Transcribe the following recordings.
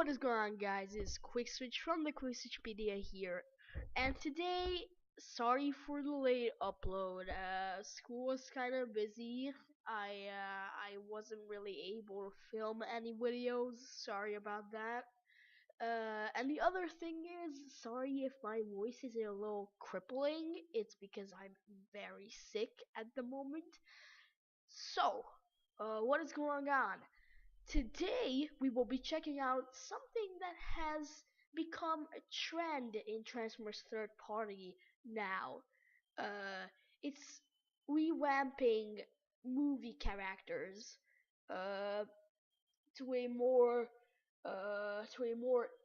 what is going on, guys? It's Quickswitch from the Quickswitchpedia here, and today, sorry for the late upload. School was kind of busy. I wasn't really able to film any videos. Sorry about that. And the other thing is, sorry if my voice is a little crippling. It's because I'm very sick at the moment. So, what is going on? Today, we will be checking out something that has become a trend in Transformers third party now. It's revamping movie characters uh, to a more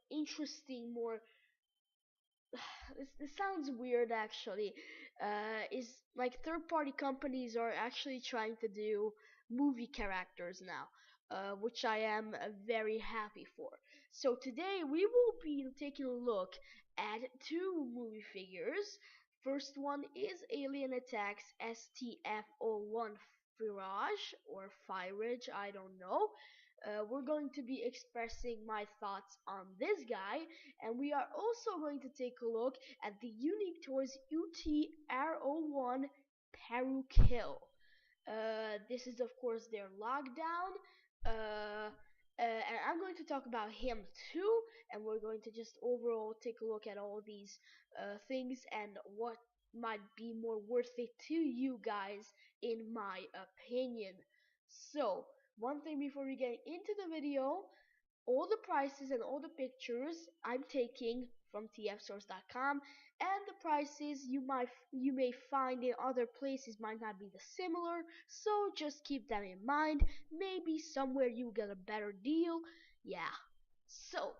interesting, more this sounds weird actually. Is like third party companies are actually trying to do movie characters now, which I am very happy for. So today we will be taking a look at two movie figures. First one is Alien Attacks STF-01 Firage or Firage, I don't know. We're going to be expressing my thoughts on this guy, and we are also going to take a look at the Unique Toys UTR01 Peru Kill. This is of course their lockdown, and I'm going to talk about him too, and we're going to just overall take a look at all these things and what might be more worth it to you guys, in my opinion. So, one thing before we get into the video, all the prices and all the pictures I'm taking from tfsource.com, and the prices you may find in other places might not be the similar, so just keep that in mind. Maybe somewhere you get a better deal. Yeah. So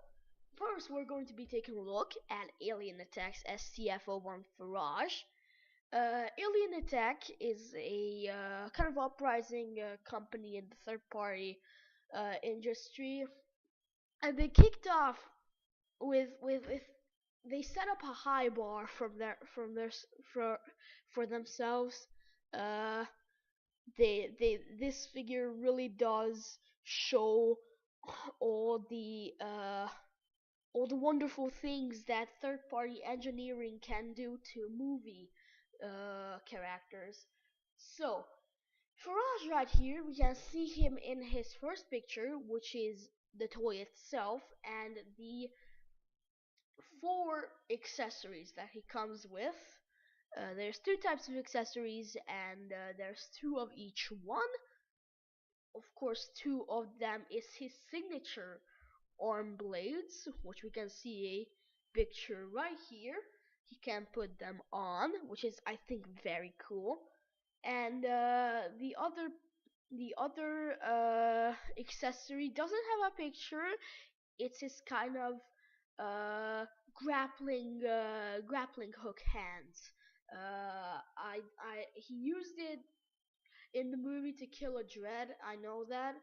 first we're going to be taking a look at Alien Attack's STF-01 Firage. Alien Attack is a kind of uprising company in the third party industry, and they kicked off with they set up a high bar for themselves. Uh, they this figure really does show all the uh all the wonderful things that third party engineering can do to movie characters. So Firage right here, we can see him in his first picture, which is the toy itself and the four accessories that he comes with. There's two types of accessories, and there's two of each one. Of course, two of them is his signature arm blades, which we can see a picture right here. He can put them on, which is, I think, very cool. And the other accessory doesn't have a picture. It's his kind of grappling hook hands. He used it in the movie to kill a dread. I know that.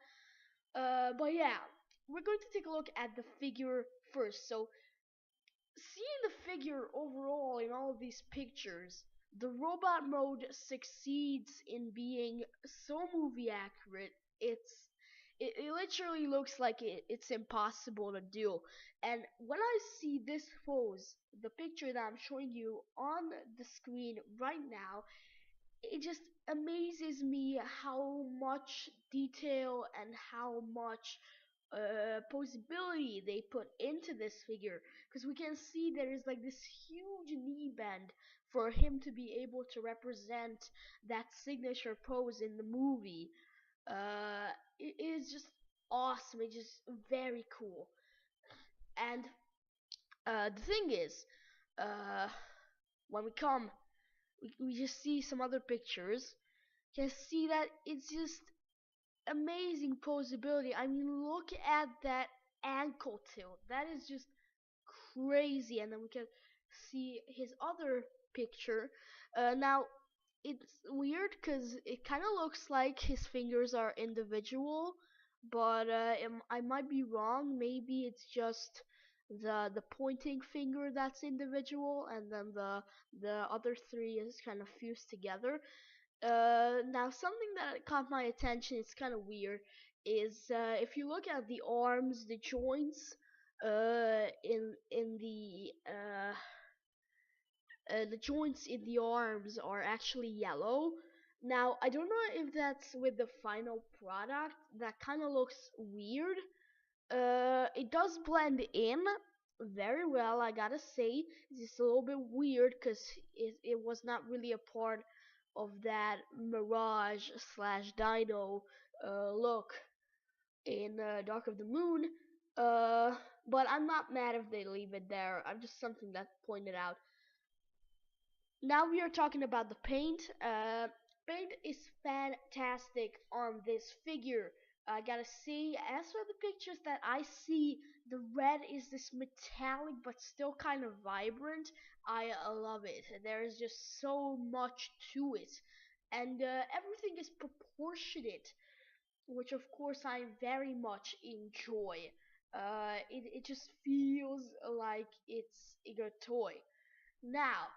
But yeah, we're going to take a look at the figure first. So seeing the figure overall in all of these pictures, the robot mode succeeds in being so movie accurate. It literally looks like it's impossible to do. And when I see this pose, the picture that I'm showing you on the screen right now, it just amazes me how much detail and how much possibility they put into this figure, because we can see there is like this huge knee bend for him to be able to represent that signature pose in the movie. It is just awesome. It's just very cool. And the thing is, uh, when we just see some other pictures, you can see that it's just amazing posability. I mean, look at that ankle tilt. That is just crazy. And then we can see his other picture. Now, it's weird because it kind of looks like his fingers are individual, but I might be wrong. Maybe it's just the pointing finger that's individual, and then the other three is kind of fused together. Now something that caught my attention, it's kind of weird, is if you look at the arms, the joints, in the joints in the arms are actually yellow. Now I don't know if that's with the final product. That kind of looks weird. It does blend in very well, I gotta say. It's just a little bit weird because it was not really a part of that Mirage slash Dino look in Dark of the Moon. Uh, but I'm not mad if they leave it there. I'm just something that pointed out. Now we are talking about the paint. Paint is fantastic on this figure. I gotta say, as for the pictures that I see, the red is this metallic but still kind of vibrant. I love it. There is just so much to it, and everything is proportionate, which of course I very much enjoy. It just feels like it's a good toy. Now,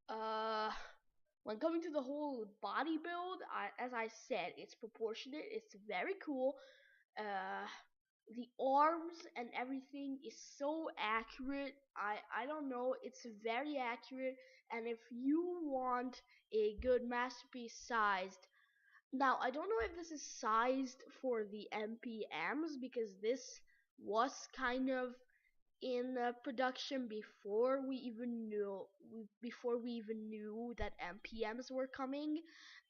uh, when coming to the whole body build, as I said, it's proportionate. It's very cool. Uh, the arms and everything is so accurate. I don't know. It's very accurate. And if you want a good masterpiece sized, now I don't know if this is sized for the MPMs because this was kind of in production before we even knew that MPMs were coming.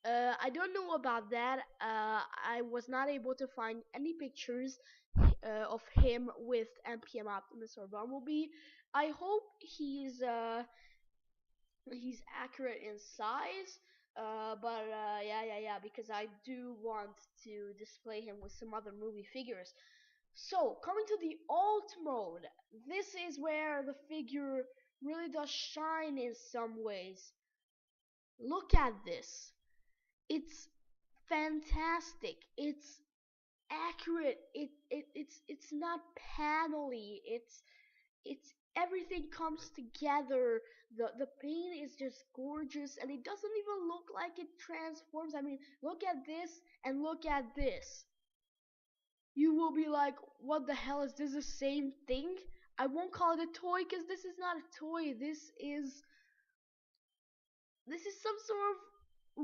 I don't know about that. I was not able to find any pictures of him with MPM Optimus or Bumblebee. I hope he's accurate in size. But yeah, because I do want to display him with some other movie figures. So, coming to the alt mode, this is where the figure really does shine in some ways. Look at this. It's fantastic. It's accurate. It's not panely. It's everything comes together. The paint is just gorgeous and it doesn't even look like it transforms. I mean, look at this and look at this. You will be like, what the hell is this the same thing? I won't call it a toy because this is not a toy. This is some sort of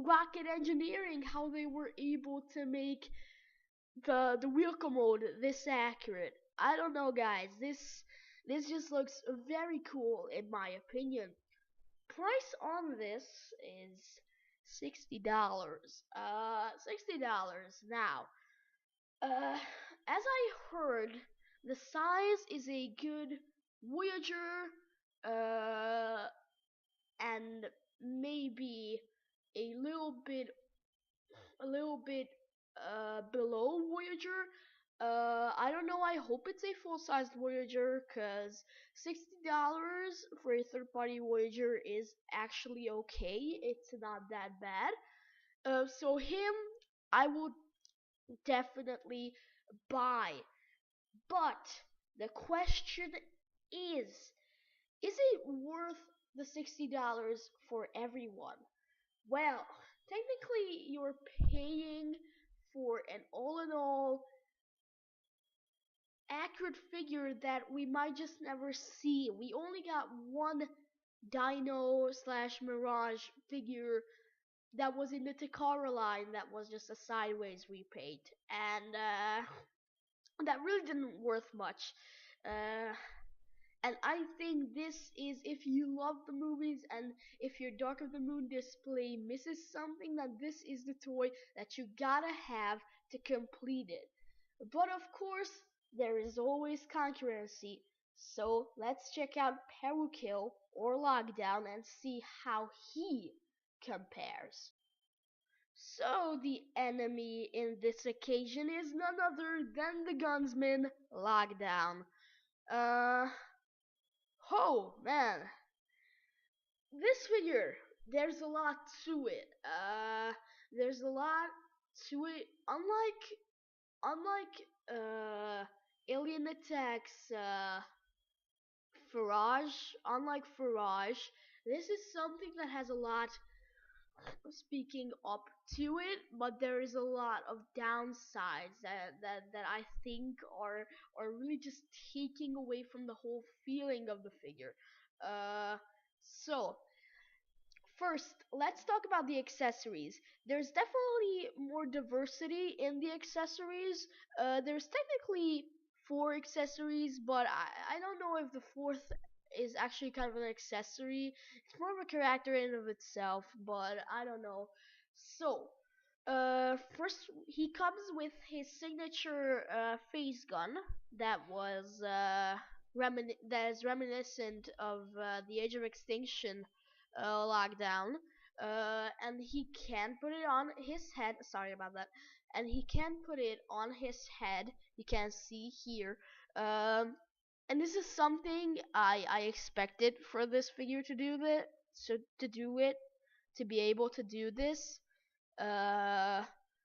rocket engineering. How they were able to make the wheel commode this accurate. I don't know, guys. This just looks very cool in my opinion. Price on this is $60. $60 now. As I heard, the size is a good Voyager, uh, and maybe a little bit, below Voyager. I don't know. I hope it's a full-sized Voyager, cause $60 for a third-party Voyager is actually okay. It's not that bad. So him, I would definitely buy. But the question is it worth the $60 for everyone? Well, technically you're paying for an all in all accurate figure that we might just never see. We only got one Dino slash Mirage figure that was in the Takara line that was just a sideways repaint. And that really didn't worth much. Uh, and I think this is, if you love the movies and if your Dark of the Moon display misses something, then this is the toy that you gotta have to complete it. But of course, there is always concurrency. So let's check out Perukill or Lockdown and see how he compares. So the enemy in this occasion is none other than the gunsman Lockdown. Uh, oh man, this figure, there's a lot to it. There's a lot to it. Unlike Alien Attacks, Firage, unlike Firage, this is something that has a lot speaking up to it, but there is a lot of downsides that I think are really just taking away from the whole feeling of the figure. Uh, so First, let's talk about the accessories. There's definitely more diversity in the accessories. There's technically four accessories, but I don't know if the fourth is actually kind of an accessory. It's more of a character in and of itself, but I don't know. So, first he comes with his signature phase gun that was that is reminiscent of the Age of Extinction lockdown, and he can put it on his head. Sorry about that. And he can put it on his head. You can see here. And this is something I expected for this figure to do that. So to do it, to be able to do this. Uh,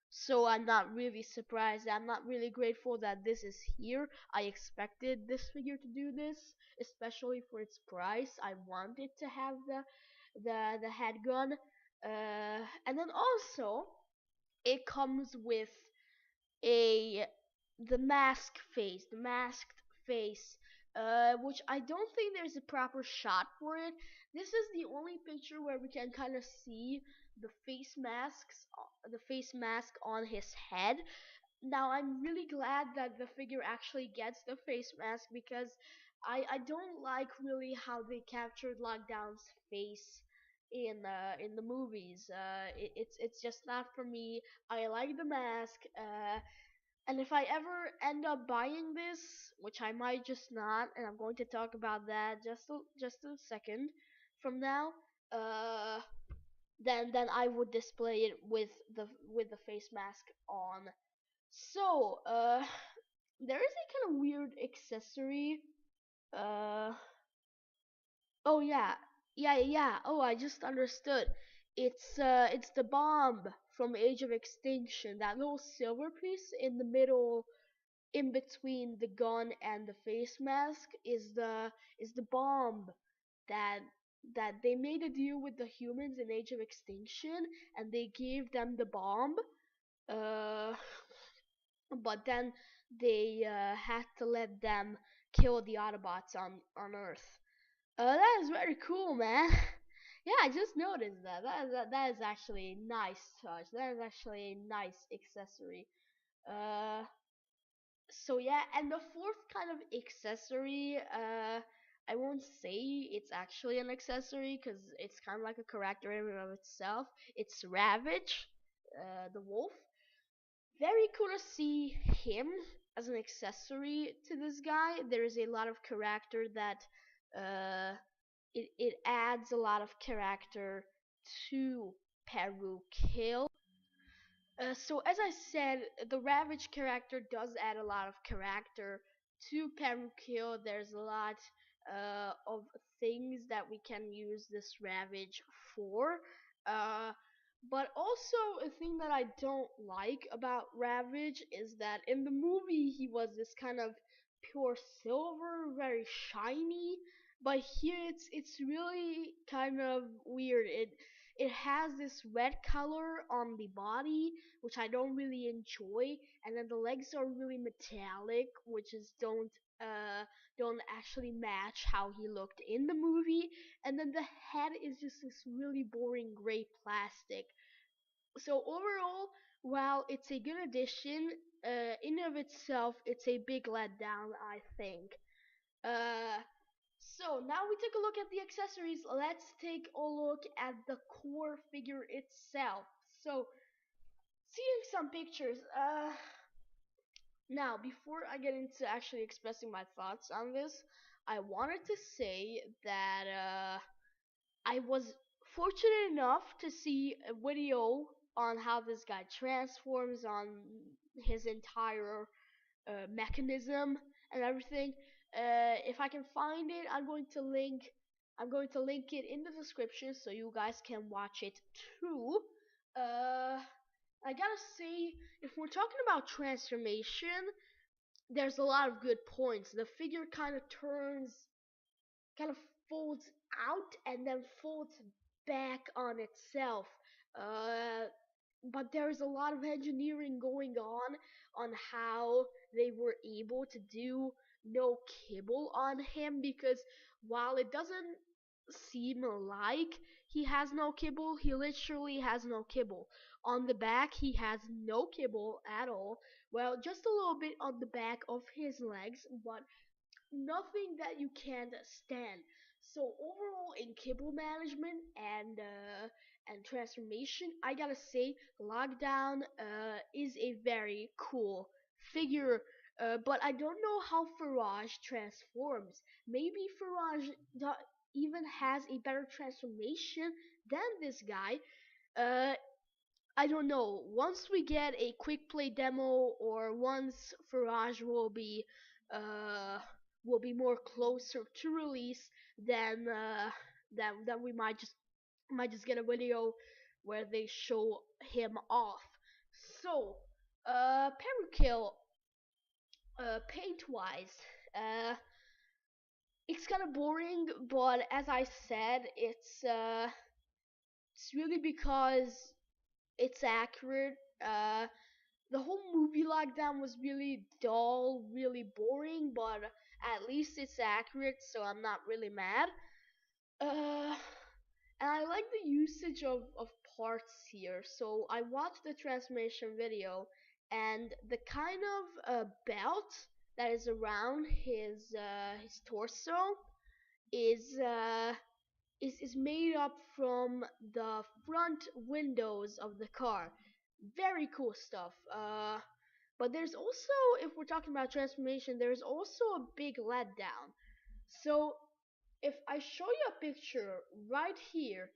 so I'm not really surprised. I'm not really grateful that this is here. I expected this figure to do this, especially for its price. I wanted to have the head gun. And then also it comes with a the the masked face, which I don't think there's a proper shot for it. This is the only picture where we can kind of see the face mask on his head. Now I'm really glad that the figure actually gets the face mask because I don't like really how they captured Lockdown's face in the movies. It's just not for me. I like the mask. And if I ever end up buying this, which I might just not, and I'm going to talk about that just a second from now, uh, then I would display it with the face mask on. So, there is a kind of weird accessory. Uh, oh yeah, yeah. Oh, I just understood. It's the bomb from Age of Extinction. That little silver piece in the middle, in between the gun and the face mask, is the bomb that they made a deal with the humans in Age of Extinction, and they gave them the bomb. Uh, but then they had to let them kill the Autobots on Earth. That is very cool, man. Yeah, I just noticed that. That is actually a nice touch. That is actually a nice accessory. Uh, so yeah, and the fourth kind of accessory, I won't say it's actually an accessory because it's kind of like a character in and of itself. It's Ravage, the wolf. Very cool to see him as an accessory to this guy. There is a lot of character that uh, it adds a lot of character to Peru Kill. So as I said, the Ravage character does add a lot of character to Perukil. There's a lot of things that we can use this Ravage for. Uh, but also a thing that I don't like about Ravage is that in the movie he was this kind of pure silver, very shiny. But here it's really kind of weird. It has this red color on the body, which I don't really enjoy, and then the legs are really metallic, which is don't actually match how he looked in the movie, and then the head is just this really boring gray plastic. So overall, while it's a good addition, in of itself, it's a big letdown, I think. Uh, so now we took a look at the accessories. Let's take a look at the core figure itself. So seeing some pictures. Now before I get into actually expressing my thoughts on this, I wanted to say that I was fortunate enough to see a video on how this guy transforms, on his entire mechanism and everything. If I can find it, I'm going to link it in the description so you guys can watch it too. Uh, I gotta say, if we're talking about transformation, there's a lot of good points. The figure kind of folds out and then folds back on itself. Uh, but there's a lot of engineering going on how they were able to do no kibble on him, because while it doesn't seem like he has no kibble, he literally has no kibble. On the back, he has no kibble at all. Well, just a little bit on the back of his legs, but nothing that you can't stand. So overall, in kibble management and transformation, I gotta say, Lockdown is a very cool figure. But I don't know how Firage transforms. Maybe Firage even has a better transformation than this guy. Uh, I don't know. Once we get a quick play demo, or once Firage uh will be more closer to release, then then we might just get a video where they show him off. So, Perukill, paint wise, uh, it's kind of boring, but as I said, it's really because it's accurate. The whole movie Lockdown was really dull, really boring, but at least it's accurate, so I'm not really mad. Uh, and I like the usage of parts here. So I watched the transformation video, and the kind of belt that is around his torso is uh, is made up from the front windows of the car. Very cool stuff. But there's also, if we're talking about transformation, there's also a big letdown. So if I show you a picture right here,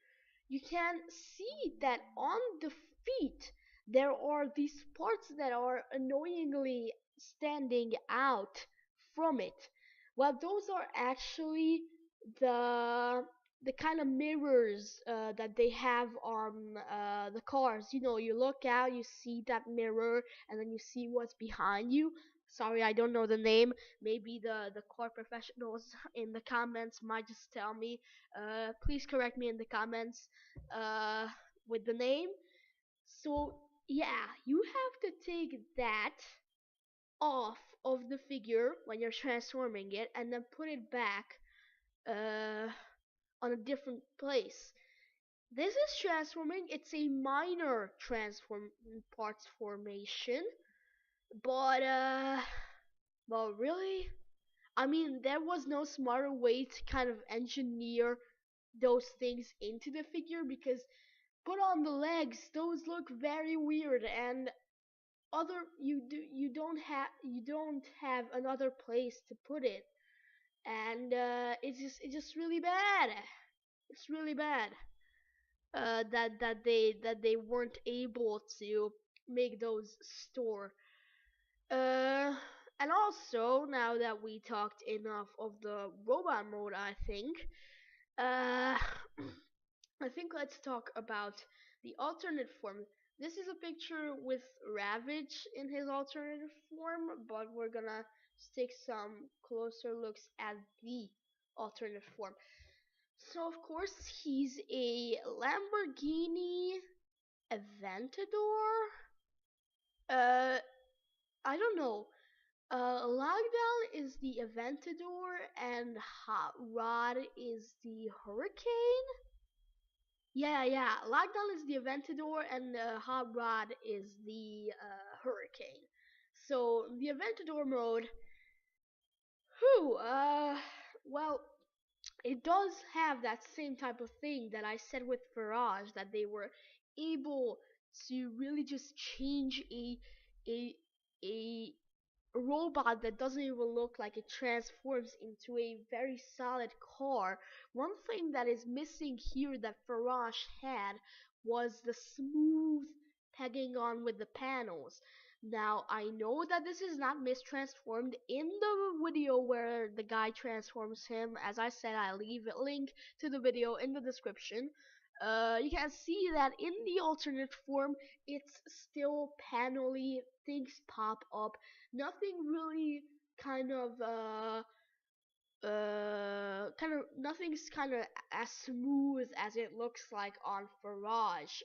you can see that on the feet there are these parts that are annoyingly standing out from it. Well, those are actually the the kind of mirrors that they have on the cars. You know, you look out, you see that mirror, and then you see what's behind you. Sorry, I don't know the name. Maybe the car professionals in the comments might just tell me. Please correct me in the comments uh, with the name. So yeah, you have to take that off of the figure when you're transforming it, and then put it back uh, on a different place. This is transforming. It's a minor transform parts formation, but really, I mean, there was no smarter way to kind of engineer those things into the figure, because put on the legs, those look very weird, and other you don't have another place to put it, and it's just really bad. It's really bad that they weren't able to make those store. Uh, and also, now that we talked enough of the robot mode, uh, I think let's talk about the alternate form. This is a picture with Ravage in his alternative form, but we're gonna take some closer looks at the alternate form. So of course he's a Lamborghini Aventador. Uh, I don't know. Lockdown is the Aventador and Hot Rod is the Hurricane. Yeah. Lockdown is the Aventador and Hot Rod is the Hurricane. So the Aventador mode, whew, well, it does have that same type of thing that I said with Firage, that they were able to really just change a a robot that doesn't even look like it transforms into a very solid car. One thing that is missing here that Firage had was the smooth pegging on with the panels. Now, I know that this is not mistransformed in the video where the guy transforms him. As I said, I'll leave a link to the video in the description. You can see that in the alternate form, it's still panelly, things pop up, nothing really kind of kind of nothing's kind of as smooth as it looks like on Firage.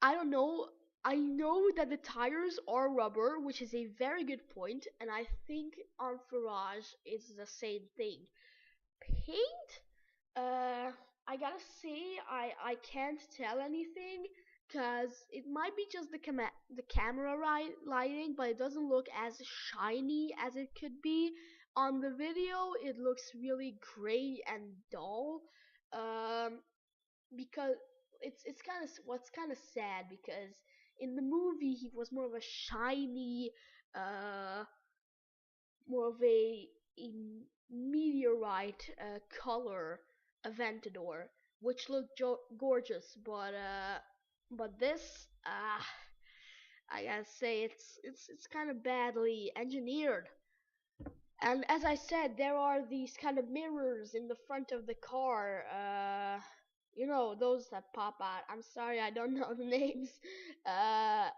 I don't know. I know that the tires are rubber, which is a very good point, and I think on Firage it's the same thing. Paint? Uh, I gotta say I can't tell anything because it might be just the camera lighting, but it doesn't look as shiny as it could be. On the video, it looks really gray and dull. Um, because it's kind of what's kind of sad because in the movie he was more of a shiny, uh, more of a meteorite color Aventador, which looked gorgeous. But this, I gotta say, it's kind of badly engineered. And as I said, there are these kind of mirrors in the front of the car. You know, those that pop out. I'm sorry, I don't know the names. Uh,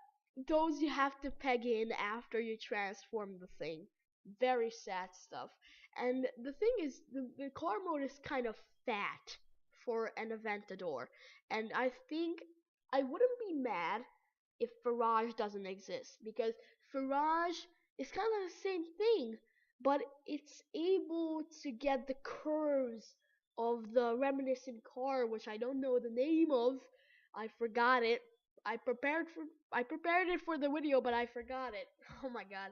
those you have to peg in after you transform the thing. Very sad stuff. And the thing is, the car mode is kind of fat for an Aventador. And I think I wouldn't be mad if Firage doesn't exist because Firage is kind of the same thing, but it's able to get the curves of the reminiscent car, which I don't know the name of. I forgot it. I prepared for I prepared it for the video, but I forgot it. Oh my god!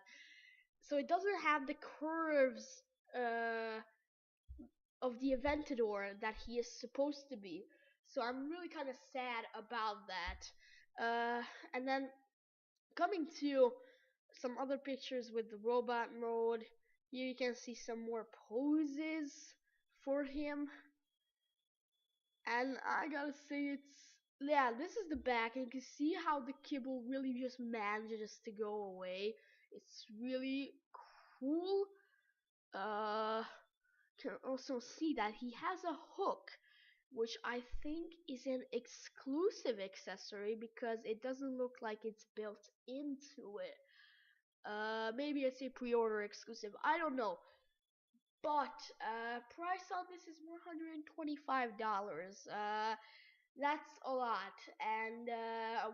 So it doesn't have the curves uh, of the Aventador that he is supposed to be. So I'm really kind of sad about that. And then coming to some other pictures with the robot mode. Here you can see some more poses for him. And I gotta say yeah, this is the back and you can see how the kibble really just manages to go away. It's really cool. Can also see that he has a hook, which I think is an exclusive accessory because it doesn't look like it's built into it. Maybe it's a pre-order exclusive. I don't know. But price on this is $125. That's a lot. And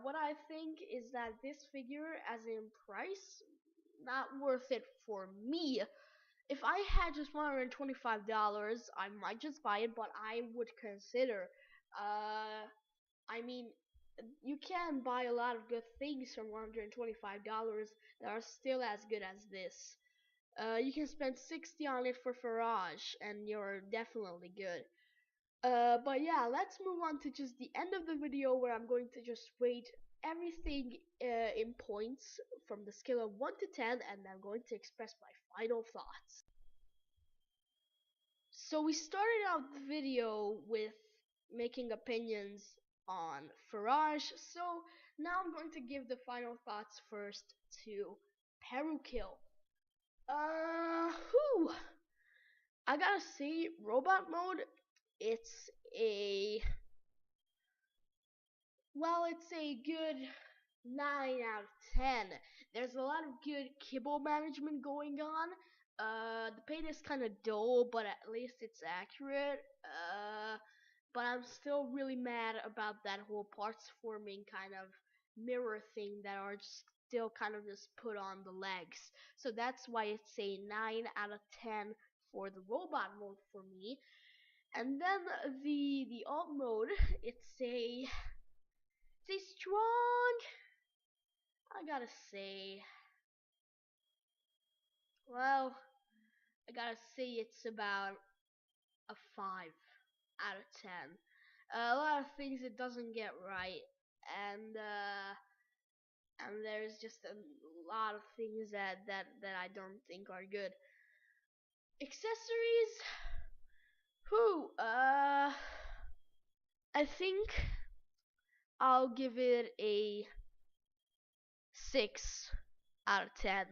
what I think is that this figure, as in price, not worth it for me. If I had just $125, I might just buy it, but I would consider. I mean, you can buy a lot of good things from $125 that are still as good as this. You can spend 60 on it for Firage, and you're definitely good. But yeah, let's move on to just the end of the video where I'm going to just rate everything in points from the scale of 1 to 10, and I'm going to express my final thoughts. So we started out the video with making opinions on Firage, so now I'm going to give the final thoughts first to Peru Kill. Whew. I gotta say, robot mode, it's a, well, it's a good 9 out of 10. There's a lot of good kibble management going on. The paint is kind of dull, but at least it's accurate. But I'm still really mad about that whole parts forming kind of mirror thing that are still kind of just put on the legs. So that's why it's a 9 out of 10 for the robot mode for me. And then the alt mode, it's a strong, I gotta say, well, I gotta say it's about a 5 out of 10. A lot of things it doesn't get right, and there's just a lot of things that I don't think are good. Accessories, who I think I'll give it a 6 out of 10.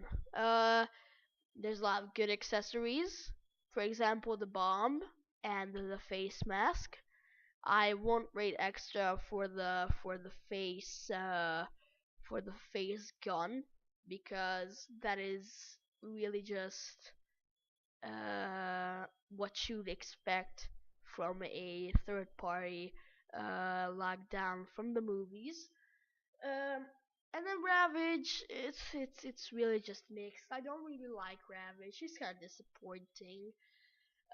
There's a lot of good accessories. For example, the bomb and the face mask. I won't rate extra for the face gun because that is really just what you'd expect from a third party lockdown from the movies. Um, and then Ravage, it's really just mixed. I don't really like Ravage. She's kind of disappointing.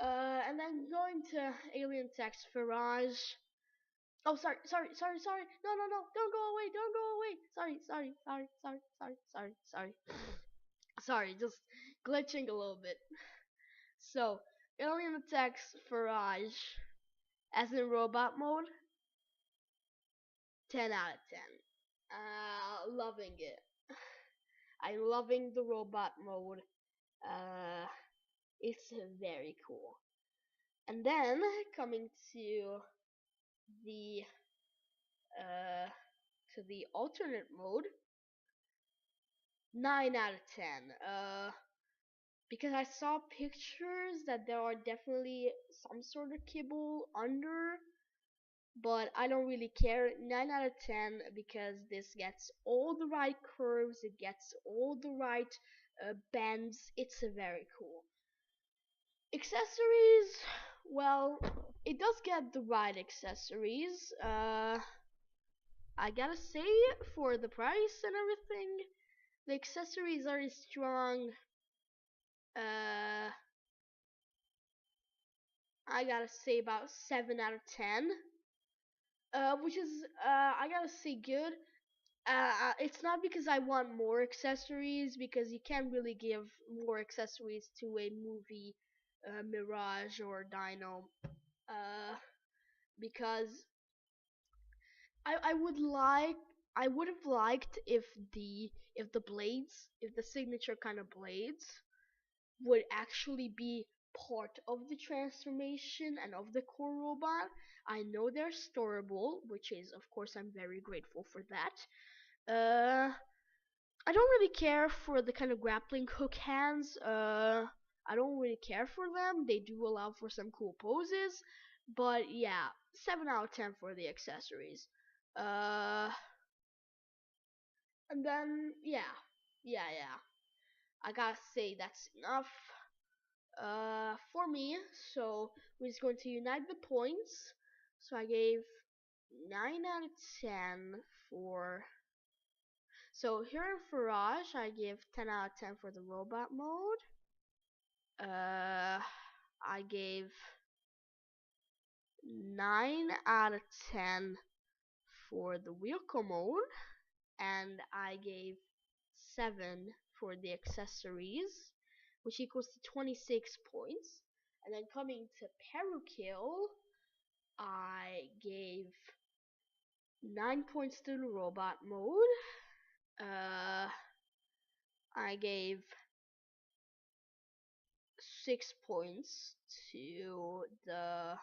And then going to Alien Text Firage. Oh, sorry. No, don't go away. Sorry. Sorry, just glitching a little bit. So, Alien Attacks Firage, as in robot mode, 10 out of 10. Loving it. I'm loving the robot mode. Uh, it's very cool. And then coming the uh to the alternate mode, 9 out of 10. Because I saw pictures that there are definitely some sort of kibble under, but I don't really care. 9 out of 10 because this gets all the right curves, it gets all the right bends. It's very cool. Accessories, well, it does get the right accessories. I gotta say, for the price and everything, the accessories are strong. Uh, I gotta say about 7 out of 10. Which is, I gotta say good. It's not because I want more accessories, because you can't really give more accessories to a movie, Mirage or Dino. Uh, because I would have liked if the blades, if the signature kind of blades would actually be part of the transformation and of the core robot. I know they're storable, which is, of course, I'm very grateful for that. I don't really care for the kind of grappling hook hands. I don't really care for them. They do allow for some cool poses, but yeah, 7 out of 10 for the accessories. Uh, and then yeah. I gotta say that's enough. For me, so we're just going to unite the points. So I gave 9 out of 10 for. So here in Firage, I give 10 out of 10 for the robot mode. I gave 9 out of 10 for the vehicle mode, and I gave 7 for the accessories, which equals to 26 points. And then coming to Peru Kill, I gave 9 points to the robot mode. I gave 6 points to the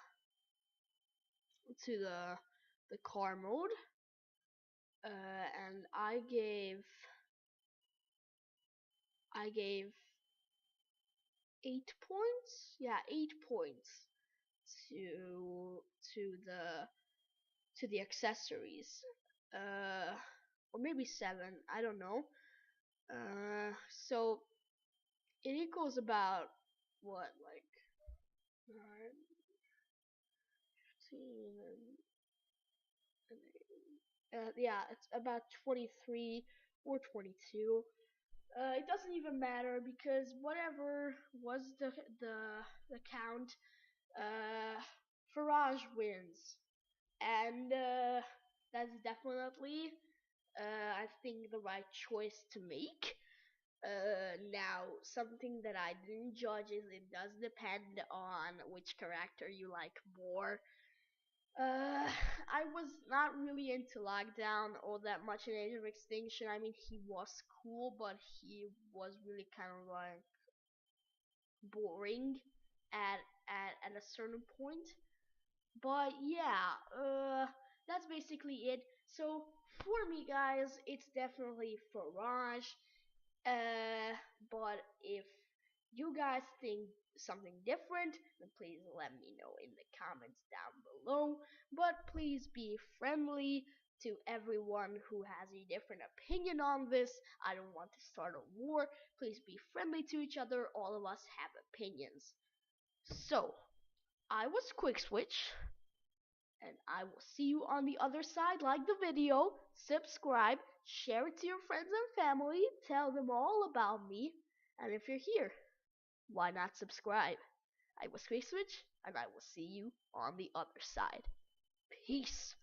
car mode, and I gave 8 points. Yeah, 8 points to the accessories. Uh, or maybe 7. I don't know. So it equals about what, like 9, 15, yeah, it's about 23 or 22. It doesn't even matter because whatever was the count, uh, Firage wins, and that's definitely, I think, the right choice to make. Now, something that I didn't judge is it does depend on which character you like more. I was not really into Lockdown all that much in Age of Extinction. I mean, he was cool, but he was really kind of like boring at at a certain point. But yeah, that's basically it. So for me, guys, it's definitely Firage. But if you guys think something different, then please let me know in the comments down below. But please be friendly, To everyone who has a different opinion on this, I don't want to start a war. Please be friendly to each other. All of us have opinions. So, I was Quickswitch, and I will see you on the other side. Like the video, subscribe, share it to your friends and family, tell them all about me, and if you're here, why not subscribe? I was Quickswitch, and I will see you on the other side. Peace.